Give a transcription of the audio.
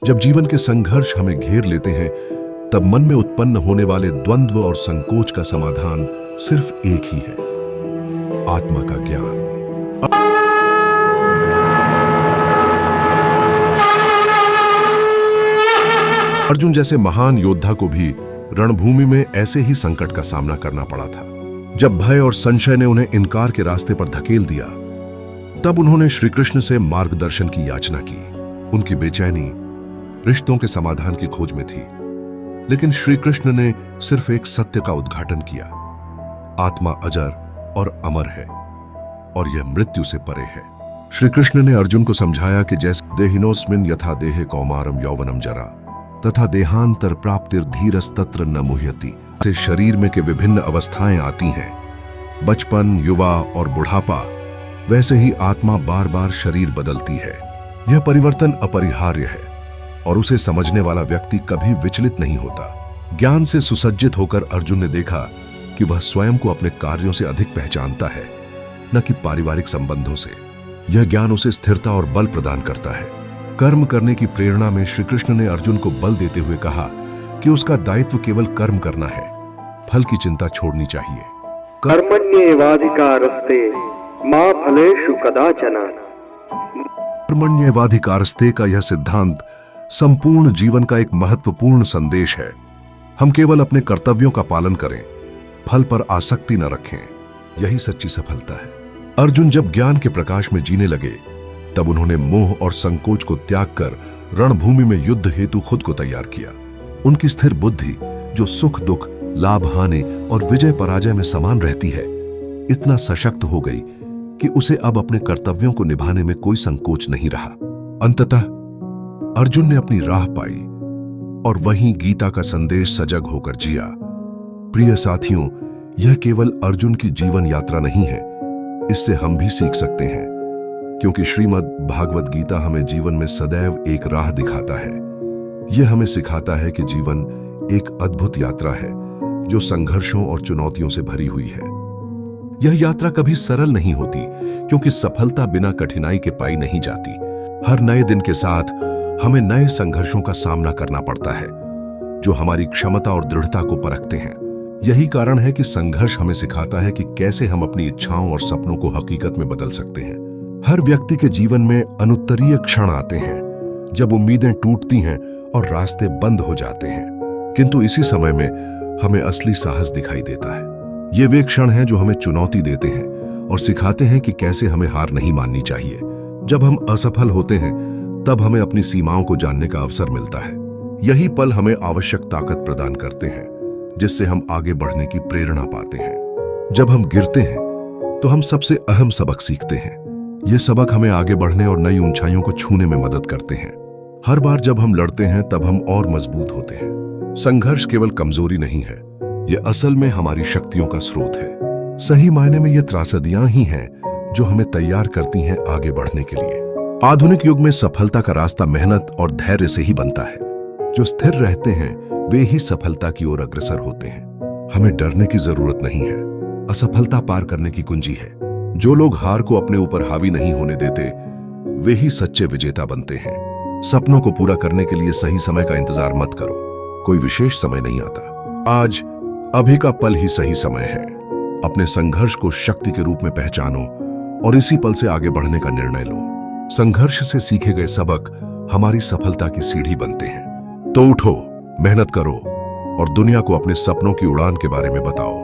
जब जीवन के संघर्ष हमें घेर लेते हैं, तब मन में उत्पन्न होने वाले द्वंद्व और संकोच का समाधान सिर्फ एक ही है, आत्मा का ज्ञान। अर्जुन जैसे महान योद्धा को भी रणभूमि में ऐसे ही संकट का सामना करना पड़ा था। जब भय और संशय ने उन्हें इनकार के रास्ते पर धकेल दिया, तब उन्होंने श्री कृष्ण से मार्गदर्शन की याचना की। उनकी बेचैनी रिश्तों के समाधान की खोज में थी, लेकिन श्री कृष्ण ने सिर्फ एक सत्य का उद्घाटन किया, आत्मा अजर और अमर है और यह मृत्यु से परे है। श्री कृष्ण ने अर्जुन को समझाया कि जैसे देहिनोस्मिन यथा देहे कौमारम यौवनम जरा तथा देहांतर प्राप्तिर धीरस्तत्र न मुह्यति, से शरीर में के विभिन्न अवस्थाएं आती हैं, बचपन, युवा और बुढ़ापा, वैसे ही आत्मा बार बार शरीर बदलती है। यह परिवर्तन अपरिहार्य है और उसे समझने वाला व्यक्ति कभी विचलित नहीं होता। ज्ञान से सुसज्जित होकर अर्जुन ने देखा कि वह स्वयं को अपने कार्यों से अधिक पहचानता है, न कि पारिवारिक संबंधों से। यह ज्ञान उसे स्थिरता और बल प्रदान करता है। कर्म करने की प्रेरणा में श्री कृष्ण ने अर्जुन को बल देते हुए कहा कि उसका दायित्व केवल कर्म करना है, फल की चिंता छोड़नी चाहिए। कर्मण्येवाधिकारस्ते मा फलेषु कदाचन। कर्मण्येवाधिकारस्ते का यह सिद्धांत संपूर्ण जीवन का एक महत्वपूर्ण संदेश है। हम केवल अपने कर्तव्यों का पालन करें, फल पर आसक्ति न रखें, यही सच्ची सफलता है। अर्जुन जब ज्ञान के प्रकाश में जीने लगे, तब उन्होंने मोह और संकोच को त्याग कर रणभूमि में युद्ध हेतु खुद को तैयार किया। उनकी स्थिर बुद्धि, जो सुख दुख, लाभ हानि और विजय पराजय में समान रहती है, इतना सशक्त हो गई कि उसे अब अपने कर्तव्यों को निभाने में कोई संकोच नहीं रहा। अंततः अर्जुन ने अपनी राह पाई और वहीं गीता का संदेश सजग होकर जिया। प्रिय साथियों, यह केवल अर्जुन की जीवन यात्रा नहीं है, इससे हम भी सीख सकते हैं, क्योंकि श्रीमद् भागवत गीता हमें जीवन में सदैव एक राह दिखाता है। यह हमें सिखाता है कि जीवन एक अद्भुत यात्रा है जो संघर्षों और चुनौतियों से भरी हुई है। यह यात्रा कभी सरल नहीं होती, क्योंकि सफलता बिना कठिनाई के पाई नहीं जाती। हर नए दिन के साथ हमें नए संघर्षों का सामना करना पड़ता है, जो हमारी क्षमता और दृढ़ता को परखते हैं। यही कारण है कि संघर्ष हमें सिखाता है कि कैसे हम अपनी इच्छाओं और सपनों को हकीकत में बदल सकते हैं। हर व्यक्ति के जीवन में अनुत्तरीय क्षण आते हैं, जब उम्मीदें टूटती हैं और रास्ते बंद हो जाते हैं, किंतु इसी समय में हमें असली साहस दिखाई देता है। ये वे क्षण हैं जो हमें चुनौती देते हैं और सिखाते हैं कि कैसे हमें हार नहीं माननी चाहिए। जब हम असफल होते हैं, तब हमें अपनी सीमाओं को जानने का अवसर मिलता है। यही पल हमें आवश्यक ताकत प्रदान करते हैं, जिससे हम आगे बढ़ने की प्रेरणा पाते हैं। जब हम गिरते हैं, तो हम सबसे अहम सबक सीखते हैं। ये सबक हमें आगे बढ़ने और नई ऊंचाइयों को छूने में मदद करते हैं। हर बार जब हम लड़ते हैं, तब हम और मजबूत होते हैं। संघर्ष केवल कमजोरी नहीं है, ये असल में हमारी शक्तियों का स्रोत है। सही मायने में ये त्रासदियां ही हैं जो हमें तैयार करती हैं आगे बढ़ने के लिए। आधुनिक युग में सफलता का रास्ता मेहनत और धैर्य से ही बनता है। जो स्थिर रहते हैं, वे ही सफलता की ओर अग्रसर होते हैं। हमें डरने की जरूरत नहीं है, असफलता पार करने की कुंजी है। जो लोग हार को अपने ऊपर हावी नहीं होने देते, वे ही सच्चे विजेता बनते हैं। सपनों को पूरा करने के लिए सही समय का इंतजार मत करो, कोई विशेष समय नहीं आता। आज अभी का पल ही सही समय है। अपने संघर्ष को शक्ति के रूप में पहचानो और इसी पल से आगे बढ़ने का निर्णय लो। संघर्ष से सीखे गए सबक हमारी सफलता की सीढ़ी बनते हैं। तो उठो, मेहनत करो और दुनिया को अपने सपनों की उड़ान के बारे में बताओ।